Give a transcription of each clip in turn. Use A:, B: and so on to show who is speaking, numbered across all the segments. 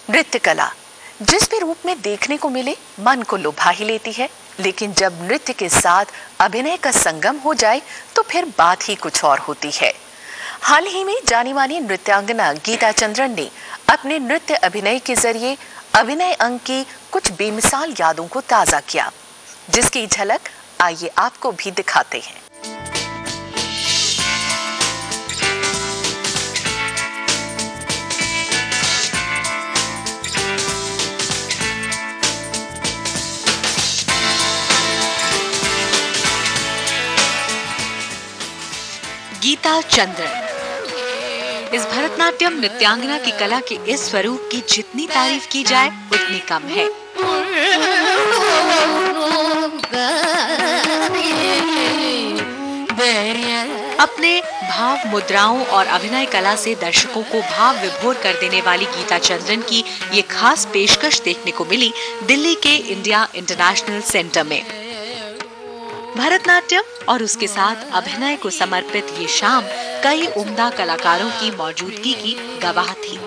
A: नृत्य कला जिस भी रूप में देखने को मिले मन को लुभा ही लेती है, लेकिन जब नृत्य के साथ अभिनय का संगम हो जाए तो फिर बात ही कुछ और होती है। हाल ही में जानी मानी नृत्यांगना गीता चंद्रन ने अपने नृत्य अभिनय के जरिए अभिनय अंग की कुछ बेमिसाल यादों को ताजा किया, जिसकी झलक आइए आपको भी दिखाते हैं। गीता चंद्रन इस भरतनाट्यम नृत्यांगना की कला के इस स्वरूप की जितनी तारीफ की जाए उतनी कम है। अपने भाव मुद्राओं और अभिनय कला से दर्शकों को भाव विभोर कर देने वाली गीता चंद्रन की ये खास पेशकश देखने को मिली दिल्ली के इंडिया इंटरनेशनल सेंटर में। भरतनाट्यम और उसके साथ अभिनय को समर्पित ये शाम कई उम्दा कलाकारों की मौजूदगी की गवाह थी।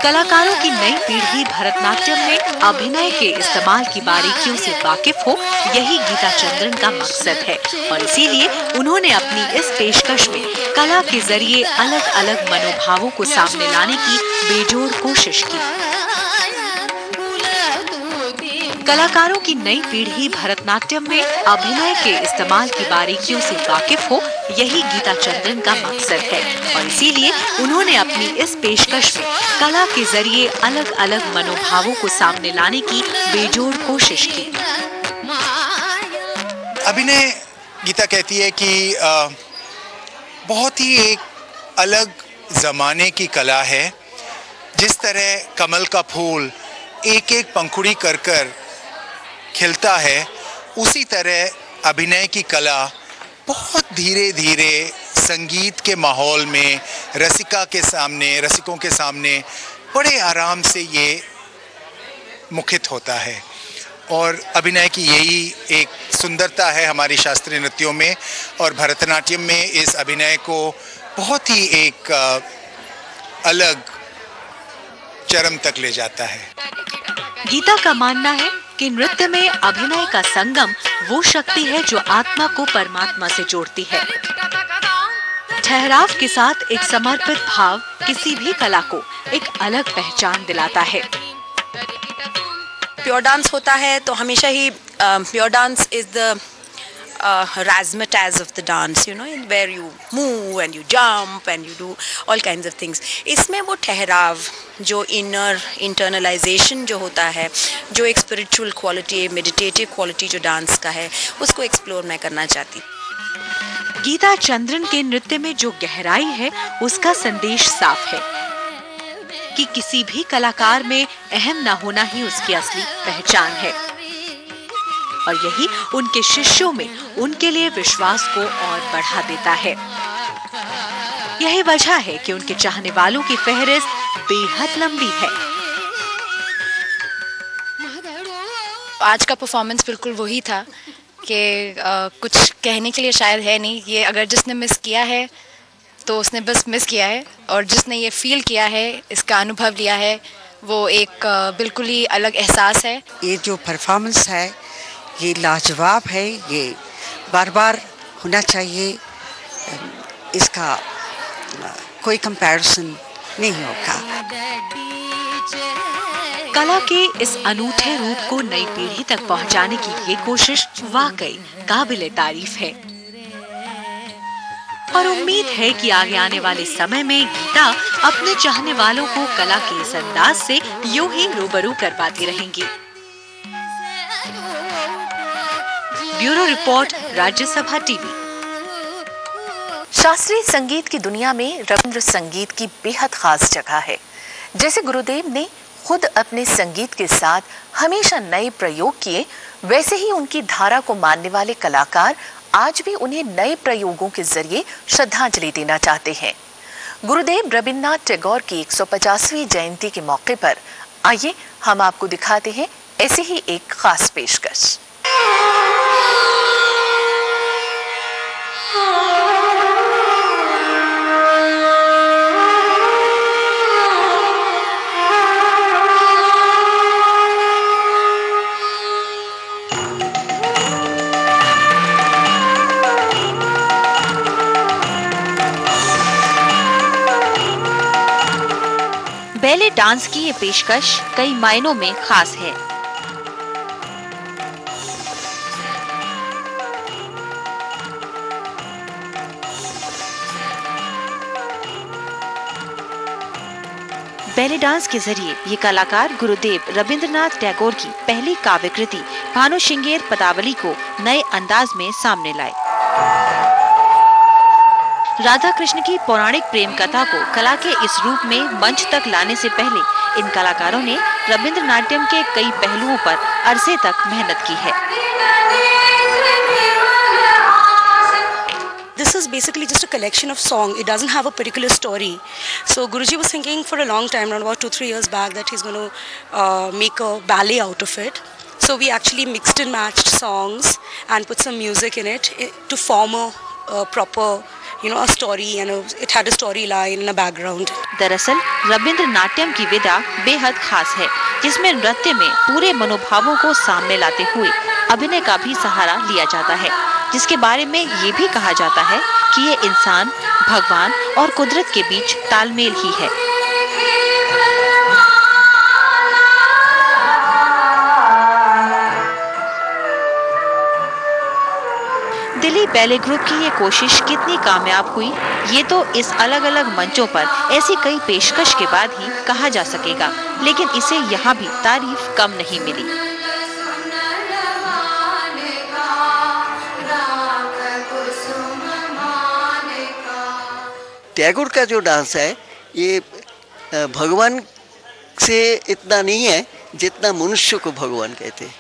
A: कलाकारों की नई पीढ़ी भरतनाट्यम में अभिनय के इस्तेमाल की बारीकियों से वाकिफ हो, यही गीता चंद्रन का मकसद है और इसीलिए उन्होंने अपनी इस पेशकश में कला के जरिए अलग अलग मनोभावों को सामने लाने की बेजोड़ कोशिश की। कलाकारों की नई पीढ़ी भरतनाट्यम में अभिनय के इस्तेमाल की बारीकियों से वाकिफ हो, यही गीता चंद्रन का मकसद है और इसीलिए उन्होंने अपनी इस पेशकश में कला के जरिए अलग अलग मनोभावों को सामने लाने की बेजोड़ कोशिश की।
B: अभिनय, गीता कहती है कि बहुत ही एक अलग जमाने की कला है। जिस तरह कमल का फूल एक एक पंखुड़ी कर कर खिलता है, उसी तरह अभिनय की कला बहुत धीरे धीरे संगीत के माहौल में रसिकों के सामने बड़े आराम से ये मुखित होता है। और अभिनय की यही एक सुंदरता है हमारी शास्त्रीय नृत्यों में, और भरतनाट्यम में इस अभिनय को बहुत ही एक अलग चरम तक ले जाता है।
A: गीता का मानना है कि नृत्य में अभिनय का संगम वो शक्ति है जो आत्मा को परमात्मा से जोड़ती है। ठहराव के साथ एक समर्पित भाव किसी भी कला को एक अलग पहचान दिलाता है।
C: प्योर डांस होता है तो हमेशा ही pure dance is the razzmatazz of the dance, you know, where you move and you jump and you do all kinds of things. इसमें वो ठहराव, जो internalization जो होता है, जो एक spiritual quality, meditative quality जो डांस का है, उसको एक्सप्लोर मैं करना चाहती।
A: गीता चंद्रन के नृत्य में जो गहराई है, उसका संदेश साफ है कि किसी भी कलाकार में अहम न होना ही उसकी असली पहचान है और यही उनके शिष्यों में उनके लिए विश्वास को और बढ़ा देता है। यही वजह है कि उनके चाहने वालों की फहरिस्त बेहद लंबी है।
C: आज का परफॉर्मेंस बिल्कुल वही था कि कुछ कहने के लिए शायद है नहीं। ये अगर जिसने मिस किया है तो उसने बस मिस किया है, और जिसने ये फील किया है, इसका अनुभव लिया है, वो एक बिल्कुल ही अलग एहसास है।
D: ये जो परफॉर्मेंस है ये लाजवाब है, ये बार बार होना चाहिए, इसका कोई कंपैरिजन नहीं होगा।
A: कला के इस अनूठे रूप को नई पीढ़ी तक पहुंचाने की ये कोशिश वाकई काबिले तारीफ है और उम्मीद है कि आगे आने वाले समय में गीता अपने चाहने वालों को कला के इस अंदाज से यूं ही रूबरू करवाती रहेंगी। Bureau report, Rajya Sabha TV. शास्त्रीय संगीत की दुनिया में रविंद्र संगीत की बेहद खास जगह है। जैसे गुरुदेव ने खुद अपने संगीत के साथ हमेशा नए प्रयोग किए, वैसे ही उनकी धारा को मानने वाले कलाकार आज भी उन्हें नए प्रयोगों के जरिए श्रद्धांजलि देना चाहते हैं। गुरुदेव रविन्द्रनाथ टैगोर की 150वीं जयंती के मौके पर आइए हम आपको दिखाते हैं ऐसी ही एक खास पेशकश।
E: बैले डांस की ये पेशकश कई मायनों में खास है। बैले डांस के जरिए ये कलाकार गुरुदेव रविन्द्रनाथ टैगोर की पहली काव्य कृति भानु श्रृंगेर पदावली को नए अंदाज में सामने लाए। राधा कृष्ण की पौराणिक प्रेम कथा को कला के इस रूप में मंच तक लाने से पहले इन कलाकारों ने रविंद्र नाट्यम के कई पहलुओं पर अरसे तक मेहनत की है।
F: This is basically just a collection of song. It doesn't have a particular story. So Guruji was thinking for a long time, around about 2-3 years back, that he's going to make a ballet out of it. So we actually mixed and matched songs and put some music in it to form a proper, a story, and it had a storyline and a background.
E: दरअसल रविंद्र नाट्यम की विधा बेहद खास है, जिसमें नृत्य में पूरे मनोभावों को सामने लाते हुए अभिनय का भी सहारा लिया जाता है, जिसके बारे में ये भी कहा जाता है कि ये इंसान, भगवान और कुदरत के बीच तालमेल ही है। दिल्ली बैले ग्रुप की ये कोशिश कितनी कामयाब हुई, ये तो इस अलग अलग मंचों पर ऐसी कई पेशकश के बाद ही कहा जा सकेगा, लेकिन इसे यहाँ भी तारीफ कम नहीं मिली।
G: टैगोर का जो डांस है ये भगवान से इतना नहीं है जितना मनुष्य को भगवान कहते हैं।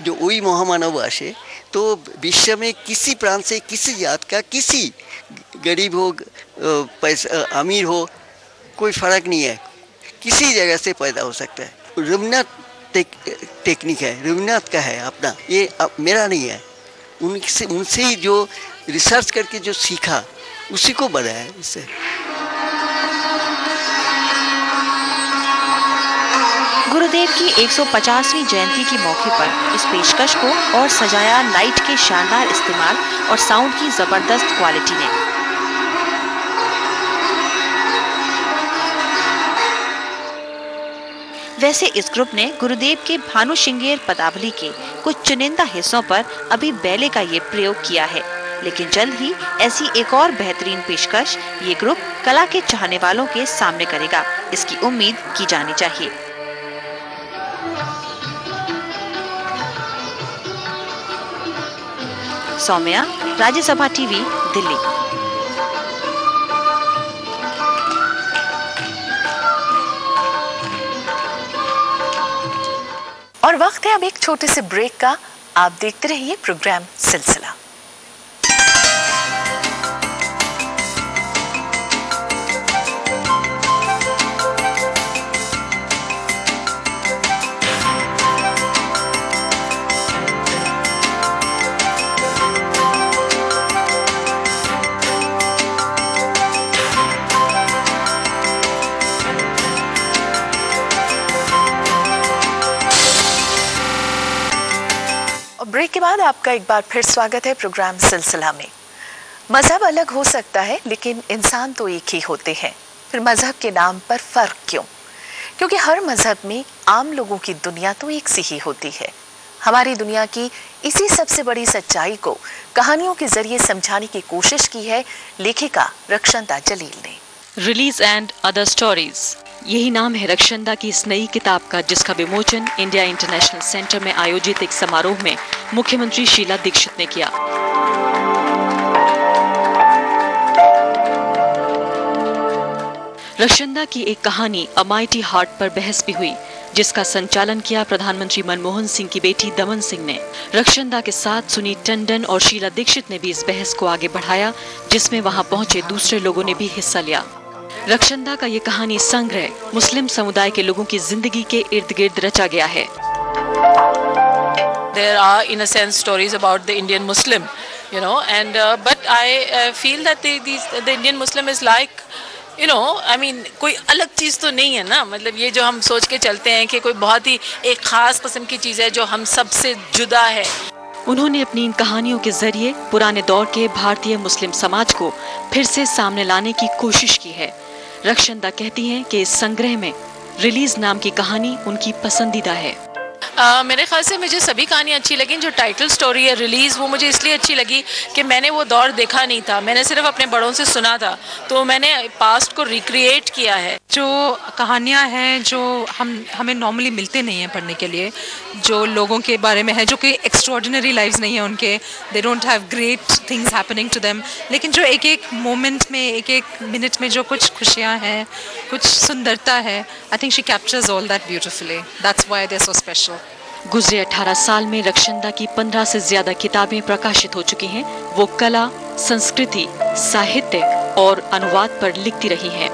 G: जो वही महामानव आशे तो विश्व में किसी प्रांत से, किसी जात का, किसी गरीब हो, पैसा अमीर हो, कोई फर्क नहीं है, किसी जगह से पैदा हो सकता है। रविन्द्रनाथ टेक्निक है, रविन्द्रनाथ का है अपना, ये मेरा नहीं है। उनसे ही जो रिसर्च करके जो सीखा उसी को बनाया इससे।
E: गुरुदेव की 150वीं जयंती के मौके पर इस पेशकश को और सजाया लाइट के शानदार इस्तेमाल और साउंड की जबरदस्त क्वालिटी ने। वैसे इस ग्रुप ने गुरुदेव के भानु श्रृंगेर पदावली के कुछ चुनिंदा हिस्सों पर अभी बैले का ये प्रयोग किया है, लेकिन जल्द ही ऐसी एक और बेहतरीन पेशकश ये ग्रुप कला के चाहने वालों के सामने करेगा, इसकी उम्मीद की जानी चाहिए। सौम्या, राज्यसभा टीवी, दिल्ली।
A: और वक्त है अब एक छोटे से ब्रेक का। आप देखते रहिए प्रोग्राम सिलसिला। ब्रेक के बाद आपका एक बार फिर स्वागत है प्रोग्राम सिलसिला में। मजहब अलग हो सकता है, लेकिन इंसान तो एक ही होते हैं। फिर मजहब के नाम पर फर्क क्यों? क्योंकि हर मजहब में आम लोगों की दुनिया तो एक सी ही होती है। हमारी दुनिया की इसी सबसे बड़ी सच्चाई को कहानियों के जरिए समझाने की कोशिश की है लेखिका रक्षंदा जलील ने।
H: रिलीज एंड अदर स्टोरीज, यही नाम है रक्षंदा की इस नई किताब का, जिसका विमोचन इंडिया इंटरनेशनल सेंटर में आयोजित एक समारोह में मुख्यमंत्री शीला दीक्षित ने किया। रक्षंदा की एक कहानी अ माइटी हार्ट पर बहस भी हुई, जिसका संचालन किया प्रधानमंत्री मनमोहन सिंह की बेटी दमन सिंह ने। रक्षंदा के साथ सुनीत टंडन और शीला दीक्षित ने भी इस बहस को आगे बढ़ाया, जिसमें वहां पहुंचे दूसरे लोगों ने भी हिस्सा लिया। रक्षंदा का ये कहानी संग्रह मुस्लिम समुदाय के लोगों की जिंदगी के इर्द गिर्द रचा गया है।
I: There are, in a sense, stories about the Indian Muslim, you know, and but I feel that the Indian Muslim is like, you know, I mean, कोई अलग चीज़ तो नहीं है ना, मतलब ये जो हम सोच के चलते हैं कि कोई बहुत ही एक खास किस्म की चीज़ है जो हम सबसे जुदा है।
H: उन्होंने अपनी इन कहानियों के जरिए पुराने दौर के भारतीय मुस्लिम समाज को फिर से सामने लाने की कोशिश की है। रक्षंदा कहती हैं कि इस संग्रह में रिलीज नाम की कहानी उनकी पसंदीदा है।
I: मेरे ख्याल से मुझे सभी कहानियाँ अच्छी लगी। जो टाइटल स्टोरी है रिलीज़, वो मुझे इसलिए अच्छी लगी कि मैंने वो दौर देखा नहीं था, मैंने सिर्फ अपने बड़ों से सुना था, तो मैंने पास्ट को रिक्रिएट किया है।
J: जो कहानियाँ हैं जो हमें नॉर्मली मिलते नहीं हैं पढ़ने के लिए, जो लोगों के बारे में है जो कि एक्स्ट्रॉर्डिनरी लाइव्स नहीं है उनके, they don't have great things happening to them, लेकिन जो एक एक मोमेंट में, एक एक मिनट में जो कुछ खुशियाँ हैं, कुछ सुंदरता है, I think she captures all that beautifully, that's why they are so special.
H: गुजरे 18 साल में रक्षंदा की 15 से ज्यादा किताबें प्रकाशित हो चुकी हैं। वो कला, संस्कृति, साहित्य और अनुवाद पर लिखती रही हैं।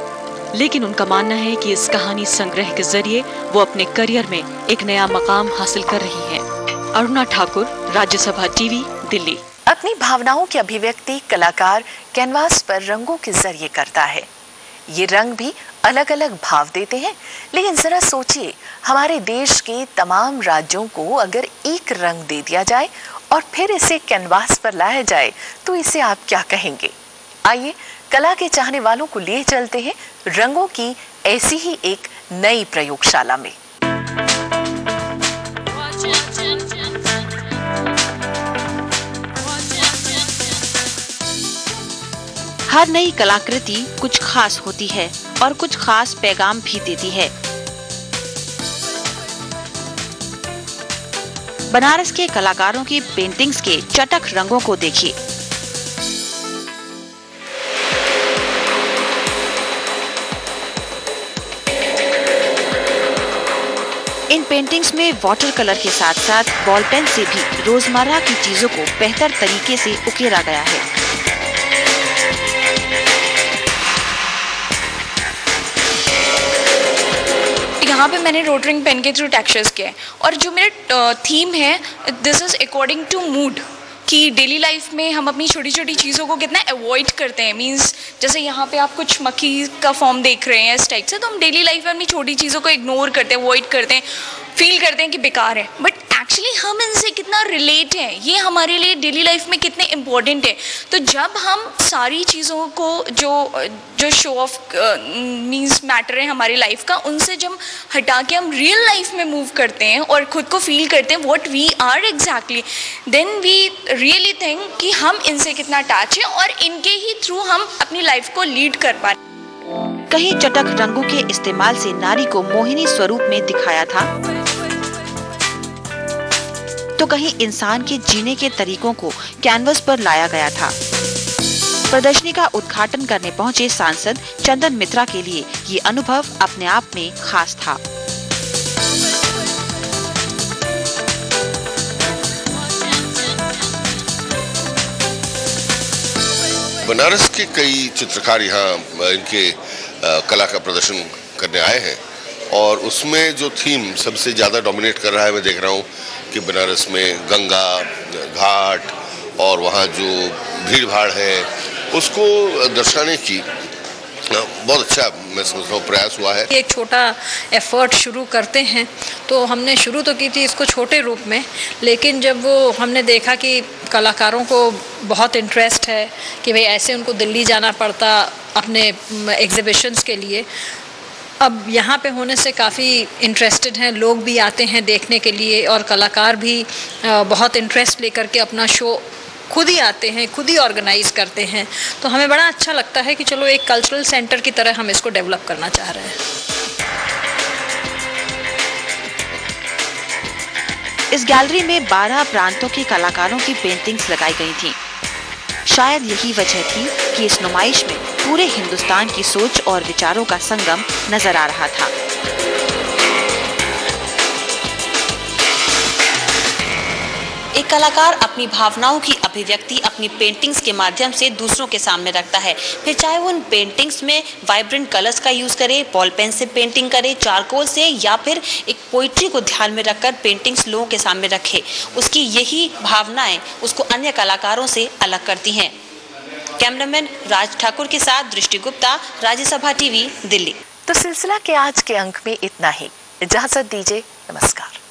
H: लेकिन उनका मानना है कि इस कहानी संग्रह के जरिए वो अपने करियर में एक नया मकाम हासिल कर रही हैं। अरुणा ठाकुर, राज्यसभा टीवी, दिल्ली।
A: अपनी भावनाओं की अभिव्यक्ति कलाकार कैनवास पर रंगों के जरिए करता है। ये रंग भी अलग अलग भाव देते हैं, लेकिन जरा सोचिए, हमारे देश के तमाम राज्यों को अगर एक रंग दे दिया जाए और फिर इसे कैनवास पर लाया जाए तो इसे आप क्या कहेंगे? आइए कला के चाहने वालों को लिए चलते हैं रंगों की ऐसी ही एक नई प्रयोगशाला में।
E: हर नई कलाकृति कुछ खास होती है और कुछ खास पैगाम भी देती है। बनारस के कलाकारों की पेंटिंग्स के चटक रंगों को देखिए। इन पेंटिंग्स में वाटर कलर के साथ साथ बॉल पेन से भी रोजमर्रा की चीजों को बेहतर तरीके से उकेरा गया है।
K: यहाँ पे मैंने रोटरिंग पेन के थ्रू टेक्सचर्स किए और जो मेरा थीम है, this is according to mood, कि डेली लाइफ में हम अपनी छोटी छोटी चीज़ों को कितना अवॉइड करते हैं। मींस जैसे यहाँ पे आप कुछ मक्खी का फॉर्म देख रहे हैं इस टाइप से, तो हम डेली लाइफ में अपनी छोटी चीज़ों को इग्नोर करते हैं, अवॉइड करते हैं, फील करते हैं कि बेकार है, बट एक्चुअली हम इनसे कितना रिलेट हैं, ये हमारे लिए डेली लाइफ में कितने इम्पोर्टेंट है। तो जब हम सारी चीज़ों को जो शो ऑफ मीन्स मैटर है हमारी लाइफ का, उनसे जब हटा के हम रियल लाइफ में मूव करते हैं और खुद को फील करते हैं what we are exactly, then we really think कि हम इनसे कितना अटैच है और इनके ही थ्रू हम अपनी लाइफ को लीड कर पा रहे हैं।
E: कहीं चटक रंगों के इस्तेमाल से नारी को मोहिनी स्वरूप में दिखाया था, तो कहीं इंसान के जीने के तरीकों को कैनवस पर लाया गया था। प्रदर्शनी का उद्घाटन करने पहुंचे सांसद चंदन मित्रा के लिए ये अनुभव अपने आप में खास था।
L: बनारस के कई चित्रकार यहाँ इनके कला का प्रदर्शन करने आए हैं और उसमें जो थीम सबसे ज़्यादा डोमिनेट कर रहा है, मैं देख रहा हूँ कि बनारस में गंगा घाट और वहाँ जो भीड़ भाड़ है उसको दर्शाने की बहुत अच्छा मैं समझता हूँ प्रयास हुआ है।
M: एक छोटा एफर्ट शुरू करते हैं, तो हमने शुरू तो की थी इसको छोटे रूप में, लेकिन जब वो हमने देखा कि कलाकारों को बहुत इंटरेस्ट है कि भाई ऐसे उनको दिल्ली जाना पड़ता अपने एग्जिबिशंस के लिए, अब यहाँ पे होने से काफ़ी इंटरेस्टेड हैं, लोग भी आते हैं देखने के लिए और कलाकार भी बहुत इंटरेस्ट लेकर के अपना शो खुद ही आते हैं, खुद ही ऑर्गेनाइज करते हैं। तो हमें बड़ा अच्छा लगता है कि चलो एक कल्चरल सेंटर की तरह हम इसको डेवलप करना चाह रहे हैं।
E: इस गैलरी में 12 प्रांतों के कलाकारों की पेंटिंग्स लगाई गई थीं। शायद यही वजह थी कि इस नुमाइश में पूरे हिंदुस्तान की सोच और विचारों का संगम नजर आ रहा था। एक कलाकार अपनी भावनाओं की अभिव्यक्ति अपनी पेंटिंग्स के माध्यम से दूसरों के सामने रखता है, फिर चाहे वो उन पेंटिंग्स में वाइब्रेंट कलर्स का यूज़ करे, बॉल पेन से पेंटिंग करे, चारकोल से, या फिर एक पोइट्री को ध्यान में रखकर पेंटिंग्स लोगों के सामने रखे। उसकी यही भावनाएं उसको अन्य कलाकारों से अलग करती हैं। कैमरामैन राज ठाकुर के साथ दृष्टि गुप्ता, राज्यसभा टीवी, दिल्ली।
N: तो सिलसिला के आज के अंक में इतना ही। इजाजत दीजिए, नमस्कार।